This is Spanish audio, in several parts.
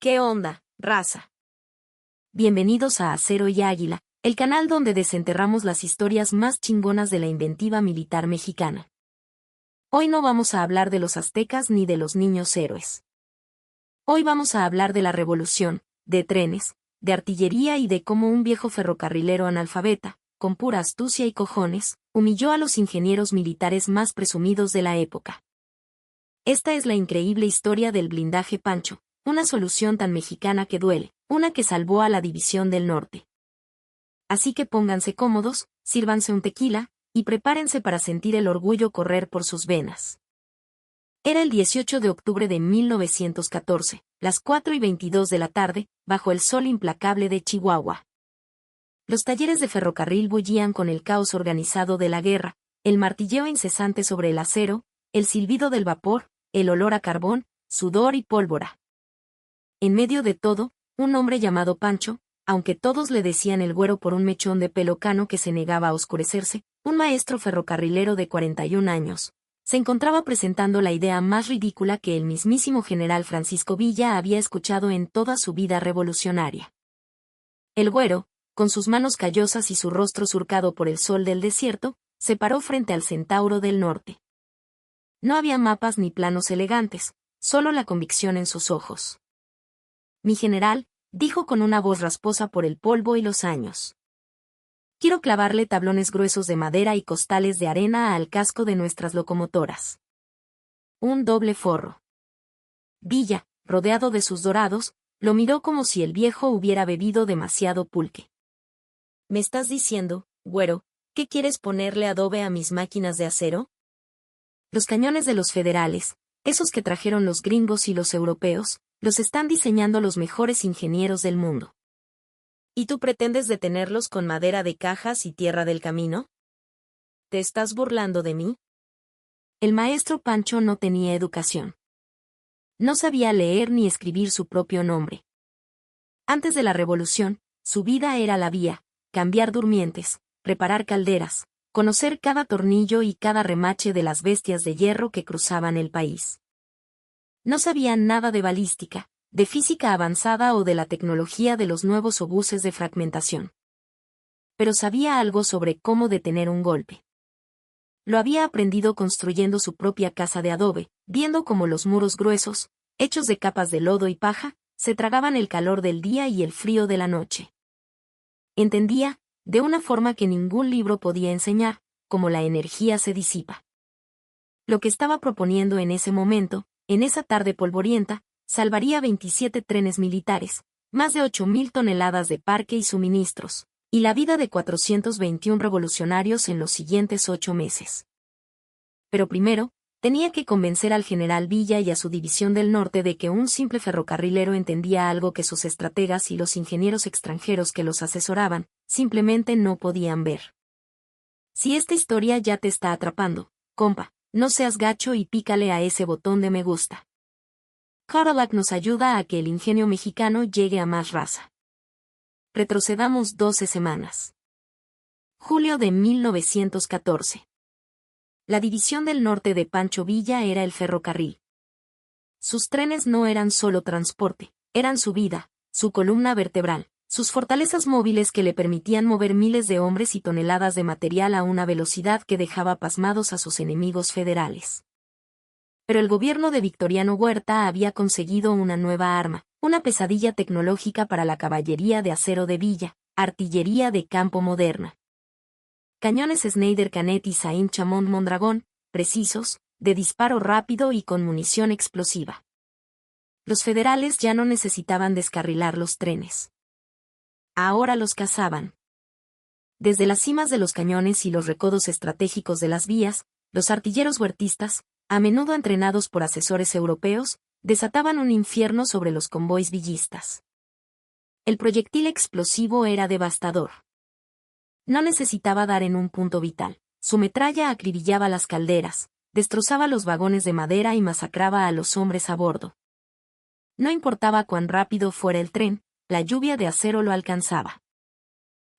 ¿Qué onda, raza? Bienvenidos a Acero y Águila, el canal donde desenterramos las historias más chingonas de la inventiva militar mexicana. Hoy no vamos a hablar de los aztecas ni de los niños héroes. Hoy vamos a hablar de la revolución, de trenes, de artillería y de cómo un viejo ferrocarrilero analfabeta, con pura astucia y cojones, humilló a los ingenieros militares más presumidos de la época. Esta es la increíble historia del blindaje Pancho, una solución tan mexicana que duele, una que salvó a la División del Norte. Así que pónganse cómodos, sírvanse un tequila, y prepárense para sentir el orgullo correr por sus venas. Era el 18 de octubre de 1914, las 4:22 de la tarde, bajo el sol implacable de Chihuahua. Los talleres de ferrocarril bullían con el caos organizado de la guerra, el martilleo incesante sobre el acero, el silbido del vapor, el olor a carbón, sudor y pólvora. En medio de todo, un hombre llamado Pancho, aunque todos le decían el güero por un mechón de pelo cano que se negaba a oscurecerse, un maestro ferrocarrilero de 41 años, se encontraba presentando la idea más ridícula que el mismísimo general Francisco Villa había escuchado en toda su vida revolucionaria. El güero, con sus manos callosas y su rostro surcado por el sol del desierto, se paró frente al Centauro del Norte. No había mapas ni planos elegantes, solo la convicción en sus ojos. Mi general, dijo con una voz rasposa por el polvo y los años. Quiero clavarle tablones gruesos de madera y costales de arena al casco de nuestras locomotoras. Un doble forro. Villa, rodeado de sus dorados, lo miró como si el viejo hubiera bebido demasiado pulque. ¿Me estás diciendo, güero, que quieres ponerle adobe a mis máquinas de acero? Los cañones de los federales, esos que trajeron los gringos y los europeos, los están diseñando los mejores ingenieros del mundo. ¿Y tú pretendes detenerlos con madera de cajas y tierra del camino? ¿Te estás burlando de mí? El maestro Pancho no tenía educación. No sabía leer ni escribir su propio nombre. Antes de la revolución, su vida era la vía, cambiar durmientes, reparar calderas, conocer cada tornillo y cada remache de las bestias de hierro que cruzaban el país. No sabía nada de balística, de física avanzada o de la tecnología de los nuevos obuses de fragmentación. Pero sabía algo sobre cómo detener un golpe. Lo había aprendido construyendo su propia casa de adobe, viendo cómo los muros gruesos, hechos de capas de lodo y paja, se tragaban el calor del día y el frío de la noche. Entendía, de una forma que ningún libro podía enseñar, cómo la energía se disipa. Lo que estaba proponiendo en ese momento, en esa tarde polvorienta, salvaría 27 trenes militares, más de 8,000 toneladas de parque y suministros, y la vida de 421 revolucionarios en los siguientes 8 meses. Pero primero, tenía que convencer al general Villa y a su División del Norte de que un simple ferrocarrilero entendía algo que sus estrategas y los ingenieros extranjeros que los asesoraban, simplemente no podían ver. Si esta historia ya te está atrapando, compa, no seas gacho y pícale a ese botón de me gusta. Cadillac nos ayuda a que el ingenio mexicano llegue a más raza. Retrocedamos 12 semanas. Julio de 1914. La División del Norte de Pancho Villa era el ferrocarril. Sus trenes no eran solo transporte, eran su vida, su columna vertebral, sus fortalezas móviles que le permitían mover miles de hombres y toneladas de material a una velocidad que dejaba pasmados a sus enemigos federales. Pero el gobierno de Victoriano Huerta había conseguido una nueva arma, una pesadilla tecnológica para la caballería de acero de Villa, artillería de campo moderna. Cañones Snyder Canet y Saint-Chamond Mondragón, precisos, de disparo rápido y con munición explosiva. Los federales ya no necesitaban descarrilar los trenes. Ahora los cazaban. Desde las cimas de los cañones y los recodos estratégicos de las vías, los artilleros huertistas, a menudo entrenados por asesores europeos, desataban un infierno sobre los convoys villistas. El proyectil explosivo era devastador. No necesitaba dar en un punto vital. Su metralla acribillaba las calderas, destrozaba los vagones de madera y masacraba a los hombres a bordo. No importaba cuán rápido fuera el tren, la lluvia de acero lo alcanzaba.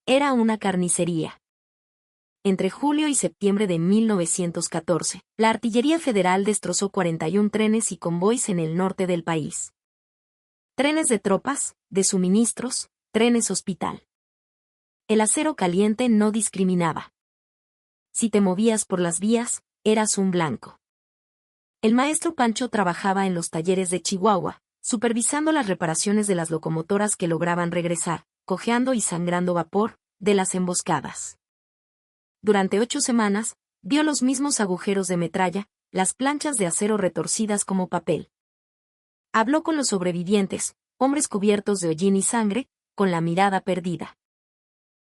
Era una carnicería. Entre julio y septiembre de 1914, la artillería federal destrozó 41 trenes y convoys en el norte del país. Trenes de tropas, de suministros, trenes hospital. El acero caliente no discriminaba. Si te movías por las vías, eras un blanco. El maestro Pancho trabajaba en los talleres de Chihuahua, supervisando las reparaciones de las locomotoras que lograban regresar, cojeando y sangrando vapor, de las emboscadas. Durante 8 semanas, vio los mismos agujeros de metralla, las planchas de acero retorcidas como papel. Habló con los sobrevivientes, hombres cubiertos de hollín y sangre, con la mirada perdida.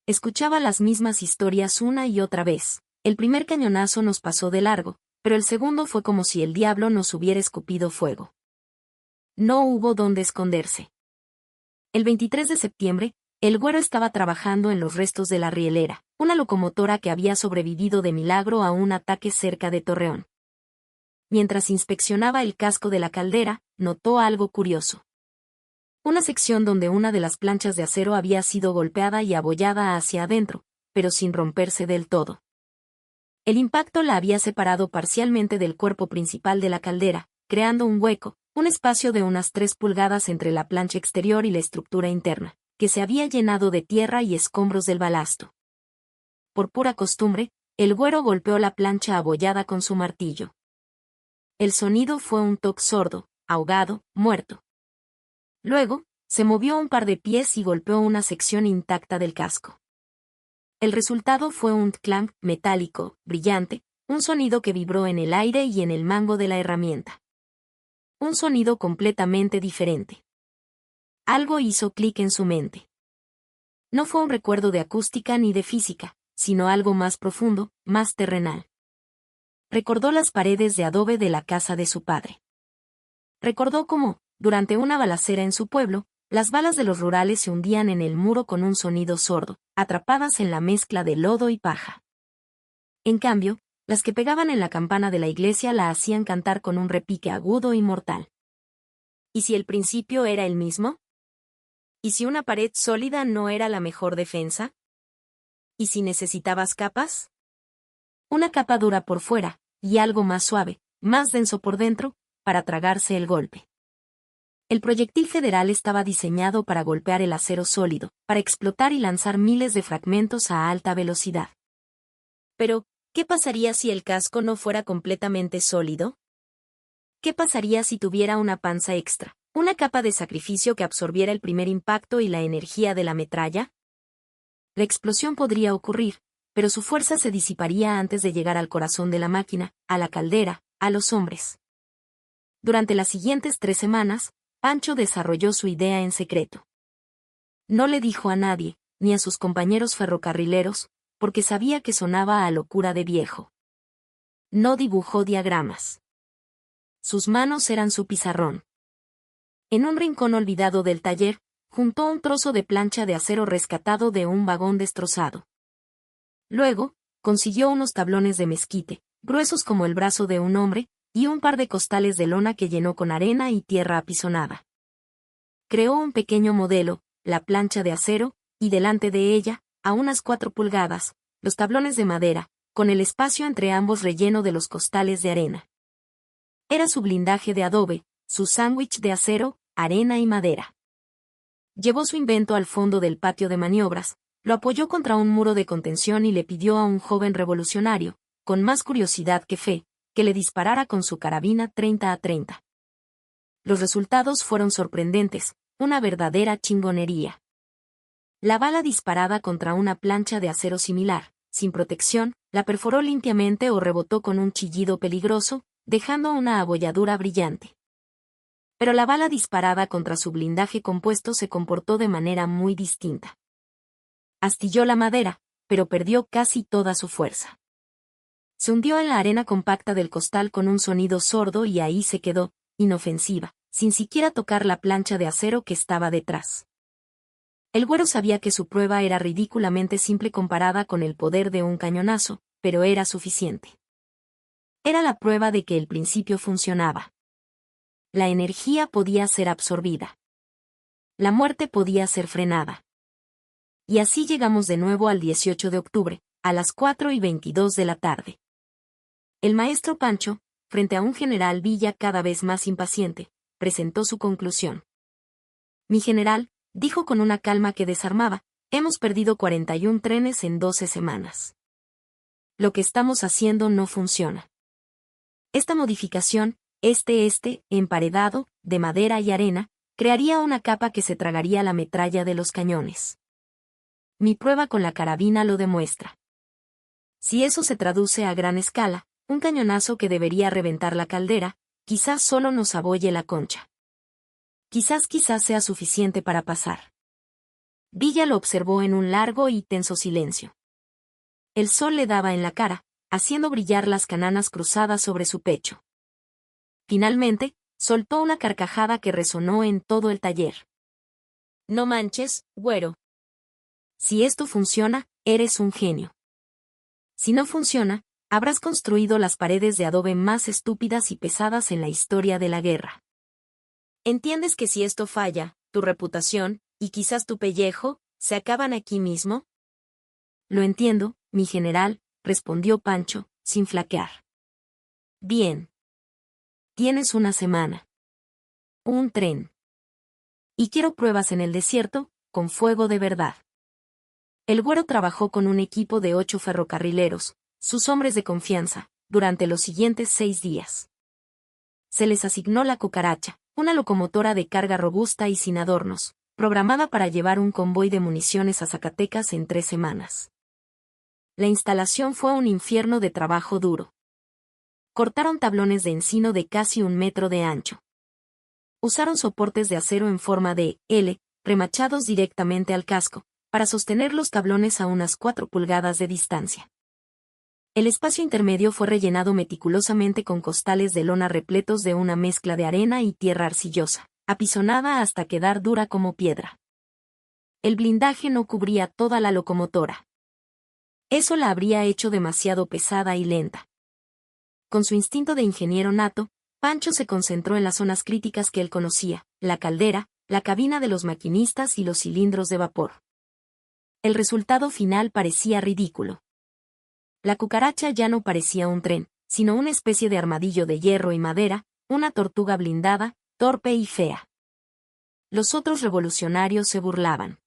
Escuchaba las mismas historias una y otra vez. El primer cañonazo nos pasó de largo, pero el segundo fue como si el diablo nos hubiera escupido fuego. No hubo dónde esconderse. El 23 de septiembre, el Güero estaba trabajando en los restos de la Rielera, una locomotora que había sobrevivido de milagro a un ataque cerca de Torreón. Mientras inspeccionaba el casco de la caldera, notó algo curioso. Una sección donde una de las planchas de acero había sido golpeada y abollada hacia adentro, pero sin romperse del todo. El impacto la había separado parcialmente del cuerpo principal de la caldera, creando un hueco, un espacio de unas 3 pulgadas entre la plancha exterior y la estructura interna, que se había llenado de tierra y escombros del balasto. Por pura costumbre, el Güero golpeó la plancha abollada con su martillo. El sonido fue un toc sordo, ahogado, muerto. Luego, se movió un par de pies y golpeó una sección intacta del casco. El resultado fue un clank metálico, brillante, un sonido que vibró en el aire y en el mango de la herramienta. Un sonido completamente diferente. Algo hizo clic en su mente. No fue un recuerdo de acústica ni de física, sino algo más profundo, más terrenal. Recordó las paredes de adobe de la casa de su padre. Recordó cómo, durante una balacera en su pueblo, las balas de los rurales se hundían en el muro con un sonido sordo, atrapadas en la mezcla de lodo y paja. En cambio, las que pegaban en la campana de la iglesia la hacían cantar con un repique agudo y mortal. ¿Y si el principio era el mismo? ¿Y si una pared sólida no era la mejor defensa? ¿Y si necesitabas capas? Una capa dura por fuera, y algo más suave, más denso por dentro, para tragarse el golpe. El proyectil federal estaba diseñado para golpear el acero sólido, para explotar y lanzar miles de fragmentos a alta velocidad. Pero, ¿qué pasaría si el casco no fuera completamente sólido? ¿Qué pasaría si tuviera una panza extra, una capa de sacrificio que absorbiera el primer impacto y la energía de la metralla? La explosión podría ocurrir, pero su fuerza se disiparía antes de llegar al corazón de la máquina, a la caldera, a los hombres. Durante las siguientes 3 semanas, Pancho desarrolló su idea en secreto. No le dijo a nadie, ni a sus compañeros ferrocarrileros, porque sabía que sonaba a locura de viejo. No dibujó diagramas. Sus manos eran su pizarrón. En un rincón olvidado del taller, juntó un trozo de plancha de acero rescatado de un vagón destrozado. Luego, consiguió unos tablones de mezquite, gruesos como el brazo de un hombre, y un par de costales de lona que llenó con arena y tierra apisonada. Creó un pequeño modelo, la plancha de acero, y delante de ella, a unas 4 pulgadas, los tablones de madera, con el espacio entre ambos relleno de los costales de arena. Era su blindaje de adobe, su sándwich de acero, arena y madera. Llevó su invento al fondo del patio de maniobras, lo apoyó contra un muro de contención y le pidió a un joven revolucionario, con más curiosidad que fe, que le disparara con su carabina 30-30. Los resultados fueron sorprendentes, una verdadera chingonería. La bala disparada contra una plancha de acero similar, sin protección, la perforó limpiamente o rebotó con un chillido peligroso, dejando una abolladura brillante. Pero la bala disparada contra su blindaje compuesto se comportó de manera muy distinta. Astilló la madera, pero perdió casi toda su fuerza. Se hundió en la arena compacta del costal con un sonido sordo y ahí se quedó, inofensiva, sin siquiera tocar la plancha de acero que estaba detrás. El Güero sabía que su prueba era ridículamente simple comparada con el poder de un cañonazo, pero era suficiente. Era la prueba de que el principio funcionaba. La energía podía ser absorbida. La muerte podía ser frenada. Y así llegamos de nuevo al 18 de octubre, a las 4:22 de la tarde. El maestro Pancho, frente a un general Villa cada vez más impaciente, presentó su conclusión. Mi general, dijo con una calma que desarmaba, hemos perdido 41 trenes en 12 semanas. Lo que estamos haciendo no funciona. Esta modificación, emparedado, de madera y arena, crearía una capa que se tragaría la metralla de los cañones. Mi prueba con la carabina lo demuestra. Si eso se traduce a gran escala, un cañonazo que debería reventar la caldera, quizás solo nos abolle la concha. Quizás sea suficiente para pasar. Villa lo observó en un largo y tenso silencio. El sol le daba en la cara, haciendo brillar las cananas cruzadas sobre su pecho. Finalmente, soltó una carcajada que resonó en todo el taller. No manches, güero. Si esto funciona, eres un genio. Si no funciona, habrás construido las paredes de adobe más estúpidas y pesadas en la historia de la guerra. ¿Entiendes que si esto falla, tu reputación, y quizás tu pellejo, se acaban aquí mismo? Lo entiendo, mi general, respondió Pancho, sin flaquear. Bien. Tienes una semana. Un tren. Y quiero pruebas en el desierto, con fuego de verdad. El güero trabajó con un equipo de 8 ferrocarrileros, sus hombres de confianza, durante los siguientes 6 días. Se les asignó la Cucaracha, una locomotora de carga robusta y sin adornos, programada para llevar un convoy de municiones a Zacatecas en 3 semanas. La instalación fue un infierno de trabajo duro. Cortaron tablones de encino de casi 1 metro de ancho. Usaron soportes de acero en forma de L, remachados directamente al casco, para sostener los tablones a unas 4 pulgadas de distancia. El espacio intermedio fue rellenado meticulosamente con costales de lona repletos de una mezcla de arena y tierra arcillosa, apisonada hasta quedar dura como piedra. El blindaje no cubría toda la locomotora. Eso la habría hecho demasiado pesada y lenta. Con su instinto de ingeniero nato, Pancho se concentró en las zonas críticas que él conocía, la caldera, la cabina de los maquinistas y los cilindros de vapor. El resultado final parecía ridículo. La Cucaracha ya no parecía un tren, sino una especie de armadillo de hierro y madera, una tortuga blindada, torpe y fea. Los otros revolucionarios se burlaban.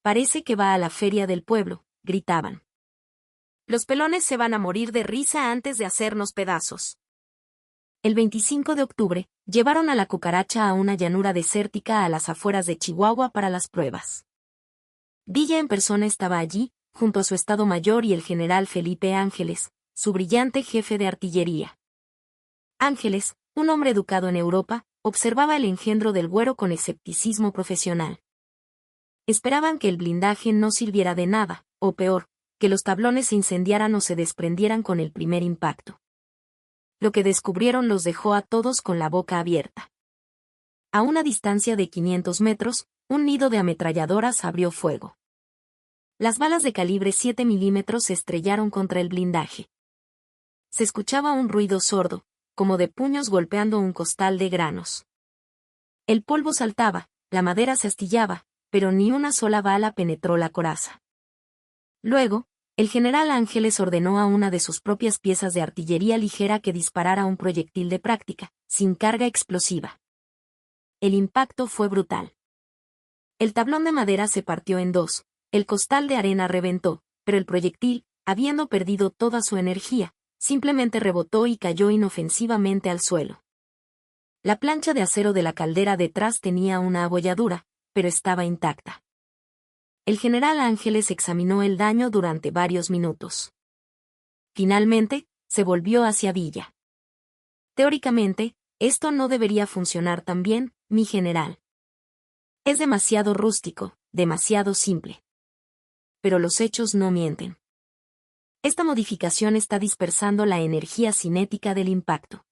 Parece que va a la feria del pueblo, gritaban. Los pelones se van a morir de risa antes de hacernos pedazos. El 25 de octubre, llevaron a la Cucaracha a una llanura desértica a las afueras de Chihuahua para las pruebas. Villa en persona estaba allí, junto a su Estado Mayor y el general Felipe Ángeles, su brillante jefe de artillería. Ángeles, un hombre educado en Europa, observaba el engendro del güero con escepticismo profesional. Esperaban que el blindaje no sirviera de nada, o peor, que los tablones se incendiaran o se desprendieran con el primer impacto. Lo que descubrieron los dejó a todos con la boca abierta. A una distancia de 500 metros, un nido de ametralladoras abrió fuego. Las balas de calibre 7 milímetros se estrellaron contra el blindaje. Se escuchaba un ruido sordo, como de puños golpeando un costal de granos. El polvo saltaba, la madera se astillaba, pero ni una sola bala penetró la coraza. Luego, el general Ángeles ordenó a una de sus propias piezas de artillería ligera que disparara un proyectil de práctica, sin carga explosiva. El impacto fue brutal. El tablón de madera se partió en 2, el costal de arena reventó, pero el proyectil, habiendo perdido toda su energía, simplemente rebotó y cayó inofensivamente al suelo. La plancha de acero de la caldera detrás tenía una abolladura, pero estaba intacta. El general Ángeles examinó el daño durante varios minutos. Finalmente, se volvió hacia Villa. Teóricamente, esto no debería funcionar tan bien, mi general. Es demasiado rústico, demasiado simple. Pero los hechos no mienten. Esta modificación está dispersando la energía cinética del impacto.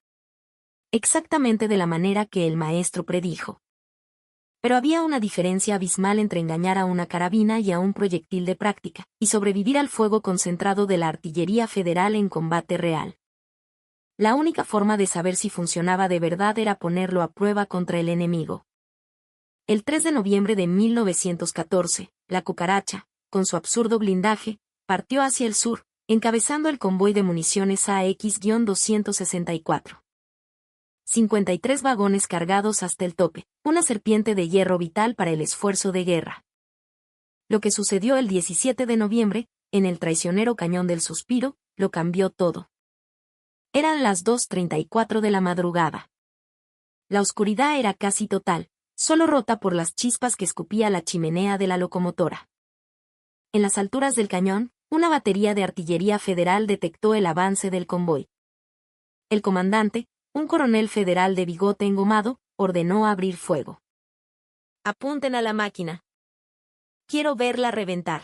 Exactamente de la manera que el maestro predijo. Pero había una diferencia abismal entre engañar a una carabina y a un proyectil de práctica, y sobrevivir al fuego concentrado de la artillería federal en combate real. La única forma de saber si funcionaba de verdad era ponerlo a prueba contra el enemigo. El 3 de noviembre de 1914, la Cucaracha, con su absurdo blindaje, partió hacia el sur, encabezando el convoy de municiones AX-264. 53 vagones cargados hasta el tope, una serpiente de hierro vital para el esfuerzo de guerra. Lo que sucedió el 17 de noviembre, en el traicionero Cañón del Suspiro, lo cambió todo. Eran las 2:34 de la madrugada. La oscuridad era casi total, solo rota por las chispas que escupía la chimenea de la locomotora. En las alturas del cañón, una batería de artillería federal detectó el avance del convoy. El comandante, un coronel federal de bigote engomado, ordenó abrir fuego. «Apunten a la máquina. Quiero verla reventar».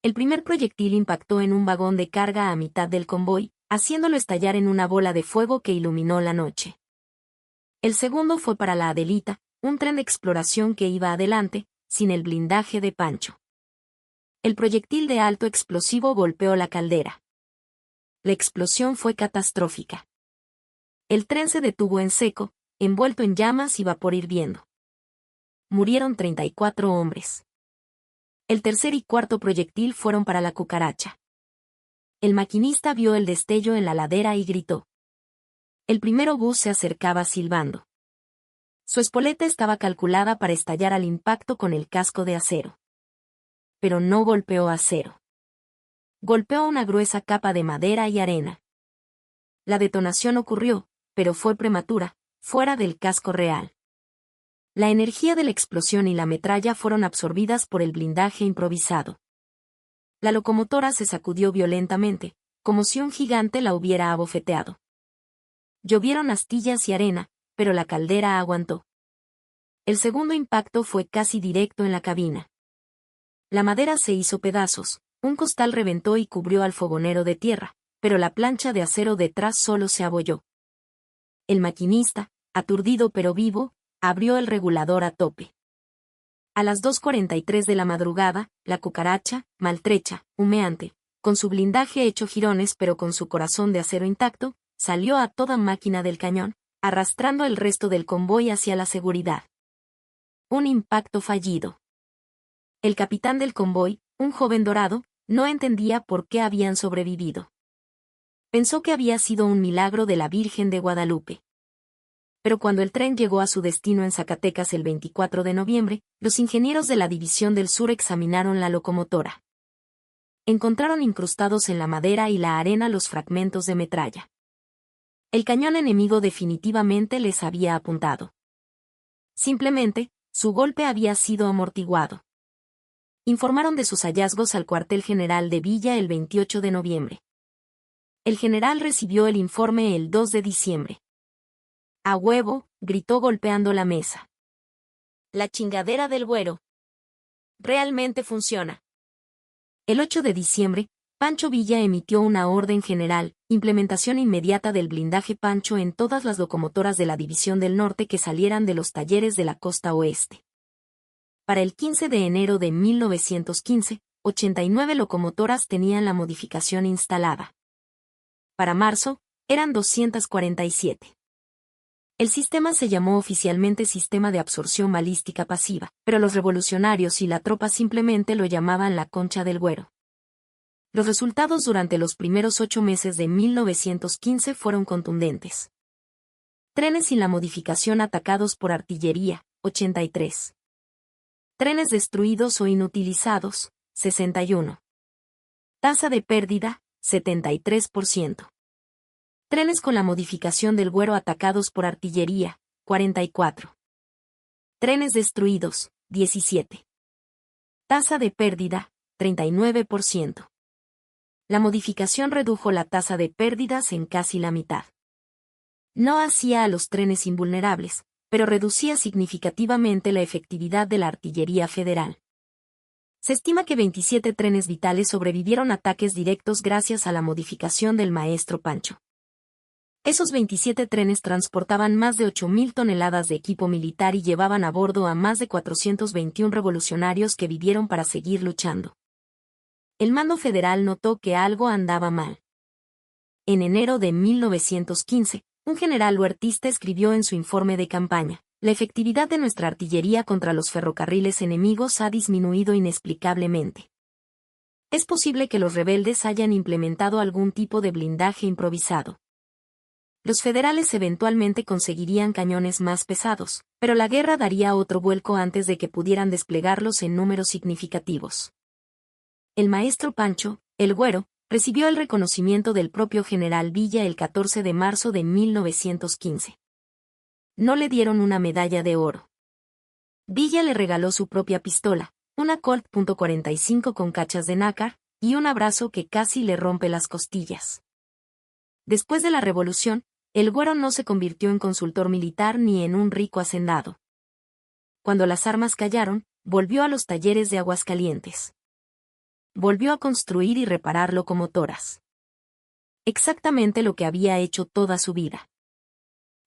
El primer proyectil impactó en un vagón de carga a mitad del convoy, haciéndolo estallar en una bola de fuego que iluminó la noche. El segundo fue para la Adelita, un tren de exploración que iba adelante, sin el blindaje de Pancho. El proyectil de alto explosivo golpeó la caldera. La explosión fue catastrófica. El tren se detuvo en seco, envuelto en llamas y vapor hirviendo. Murieron 34 hombres. El tercer y cuarto proyectil fueron para la cucaracha. El maquinista vio el destello en la ladera y gritó. El primer obús se acercaba silbando. Su espoleta estaba calculada para estallar al impacto con el casco de acero. Pero no golpeó acero. Golpeó una gruesa capa de madera y arena. La detonación ocurrió, pero fue prematura, fuera del casco real. La energía de la explosión y la metralla fueron absorbidas por el blindaje improvisado. La locomotora se sacudió violentamente, como si un gigante la hubiera abofeteado. Llovieron astillas y arena, pero la caldera aguantó. El segundo impacto fue casi directo en la cabina. La madera se hizo pedazos, un costal reventó y cubrió al fogonero de tierra, pero la plancha de acero detrás solo se abolló. El maquinista, aturdido pero vivo, abrió el regulador a tope. A las 2:43 de la madrugada, la cucaracha, maltrecha, humeante, con su blindaje hecho jirones pero con su corazón de acero intacto, salió a toda máquina del cañón, arrastrando el resto del convoy hacia la seguridad. Un impacto fallido. El capitán del convoy, un joven dorado, no entendía por qué habían sobrevivido. Pensó que había sido un milagro de la Virgen de Guadalupe. Pero cuando el tren llegó a su destino en Zacatecas el 24 de noviembre, los ingenieros de la División del Sur examinaron la locomotora. Encontraron incrustados en la madera y la arena los fragmentos de metralla. El cañón enemigo definitivamente les había apuntado. Simplemente, su golpe había sido amortiguado. Informaron de sus hallazgos al cuartel general de Villa el 28 de noviembre. El general recibió el informe el 2 de diciembre. «A huevo», gritó golpeando la mesa. «La chingadera del güero. Realmente funciona». El 8 de diciembre, Pancho Villa emitió una orden general, implementación inmediata del blindaje Pancho en todas las locomotoras de la División del Norte que salieran de los talleres de la costa oeste. Para el 15 de enero de 1915, 89 locomotoras tenían la modificación instalada. Para marzo, eran 247. El sistema se llamó oficialmente Sistema de Absorción Balística Pasiva, pero los revolucionarios y la tropa simplemente lo llamaban la Concha del Güero. Los resultados durante los primeros 8 meses de 1915 fueron contundentes. Trenes sin la modificación atacados por artillería, 83. Trenes destruidos o inutilizados, 61. Tasa de pérdida, 73%. Trenes con la modificación del Güero atacados por artillería, 44. Trenes destruidos, 17. Tasa de pérdida, 39%. La modificación redujo la tasa de pérdidas en casi la mitad. No hacía a los trenes invulnerables, pero reducía significativamente la efectividad de la artillería federal. Se estima que 27 trenes vitales sobrevivieron ataques directos gracias a la modificación del maestro Pancho. Esos 27 trenes transportaban más de 8.000 toneladas de equipo militar y llevaban a bordo a más de 421 revolucionarios que vivieron para seguir luchando. El mando federal notó que algo andaba mal. En enero de 1915, un general huertista escribió en su informe de campaña: «La efectividad de nuestra artillería contra los ferrocarriles enemigos ha disminuido inexplicablemente. Es posible que los rebeldes hayan implementado algún tipo de blindaje improvisado. Los federales eventualmente conseguirían cañones más pesados, pero la guerra daría otro vuelco antes de que pudieran desplegarlos en números significativos. El maestro Pancho, el Güero, recibió el reconocimiento del propio general Villa el 14 de marzo de 1915. No le dieron una medalla de oro. Villa le regaló su propia pistola, una Colt .45 con cachas de nácar, y un abrazo que casi le rompe las costillas. Después de la revolución, el Güero no se convirtió en consultor militar ni en un rico hacendado. Cuando las armas callaron, volvió a los talleres de Aguascalientes. Volvió a construir y reparar locomotoras. Exactamente lo que había hecho toda su vida.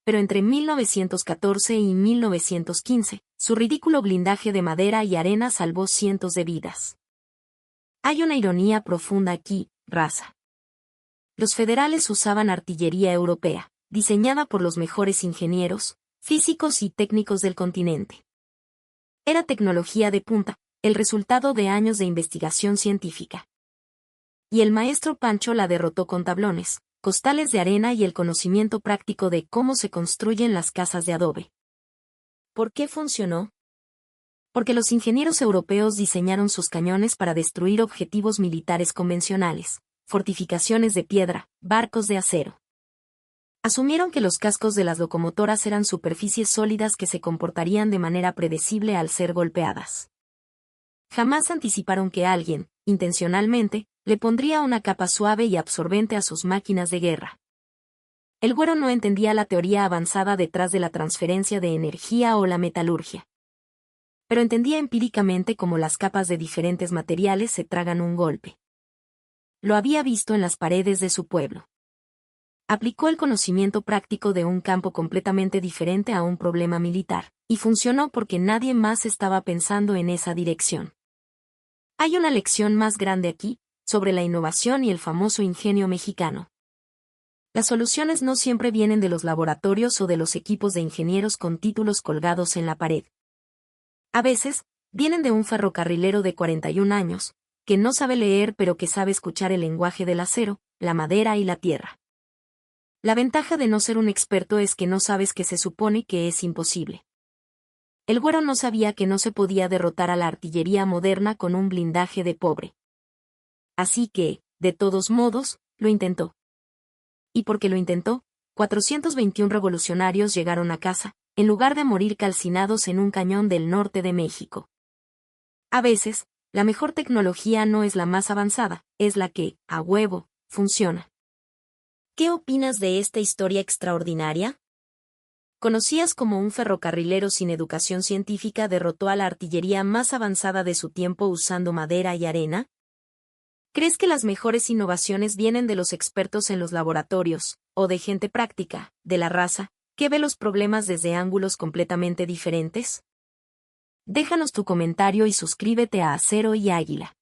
Pero entre 1914 y 1915, su ridículo blindaje de madera y arena salvó cientos de vidas. Hay una ironía profunda aquí, raza. Los federales usaban artillería europea, diseñada por los mejores ingenieros, físicos y técnicos del continente. Era tecnología de punta, el resultado de años de investigación científica. Y el maestro Pancho la derrotó con tablones, costales de arena y el conocimiento práctico de cómo se construyen las casas de adobe. ¿Por qué funcionó? Porque los ingenieros europeos diseñaron sus cañones para destruir objetivos militares convencionales, fortificaciones de piedra, barcos de acero. Asumieron que los cascos de las locomotoras eran superficies sólidas que se comportarían de manera predecible al ser golpeadas. Jamás anticiparon que alguien, intencionalmente, le pondría una capa suave y absorbente a sus máquinas de guerra. El Güero no entendía la teoría avanzada detrás de la transferencia de energía o la metalurgia. Pero entendía empíricamente cómo las capas de diferentes materiales se tragan un golpe. Lo había visto en las paredes de su pueblo. Aplicó el conocimiento práctico de un campo completamente diferente a un problema militar, y funcionó porque nadie más estaba pensando en esa dirección. Hay una lección más grande aquí, sobre la innovación y el famoso ingenio mexicano. Las soluciones no siempre vienen de los laboratorios o de los equipos de ingenieros con títulos colgados en la pared. A veces, vienen de un ferrocarrilero de 41 años, que no sabe leer pero que sabe escuchar el lenguaje del acero, la madera y la tierra. La ventaja de no ser un experto es que no sabes que se supone que es imposible. El Güero no sabía que no se podía derrotar a la artillería moderna con un blindaje de pobre. Así que, de todos modos, lo intentó. Y porque lo intentó, 421 revolucionarios llegaron a casa, en lugar de morir calcinados en un cañón del norte de México. A veces, la mejor tecnología no es la más avanzada, es la que, a huevo, funciona. ¿Qué opinas de esta historia extraordinaria? ¿Conocías cómo un ferrocarrilero sin educación científica derrotó a la artillería más avanzada de su tiempo usando madera y arena? ¿Crees que las mejores innovaciones vienen de los expertos en los laboratorios, o de gente práctica, de la raza, que ve los problemas desde ángulos completamente diferentes? Déjanos tu comentario y suscríbete a Acero y Águila.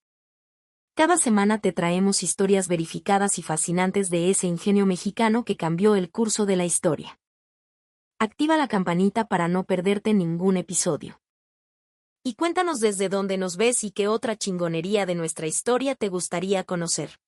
Cada semana te traemos historias verificadas y fascinantes de ese ingenio mexicano que cambió el curso de la historia. Activa la campanita para no perderte ningún episodio. Y cuéntanos desde dónde nos ves y qué otra chingonería de nuestra historia te gustaría conocer.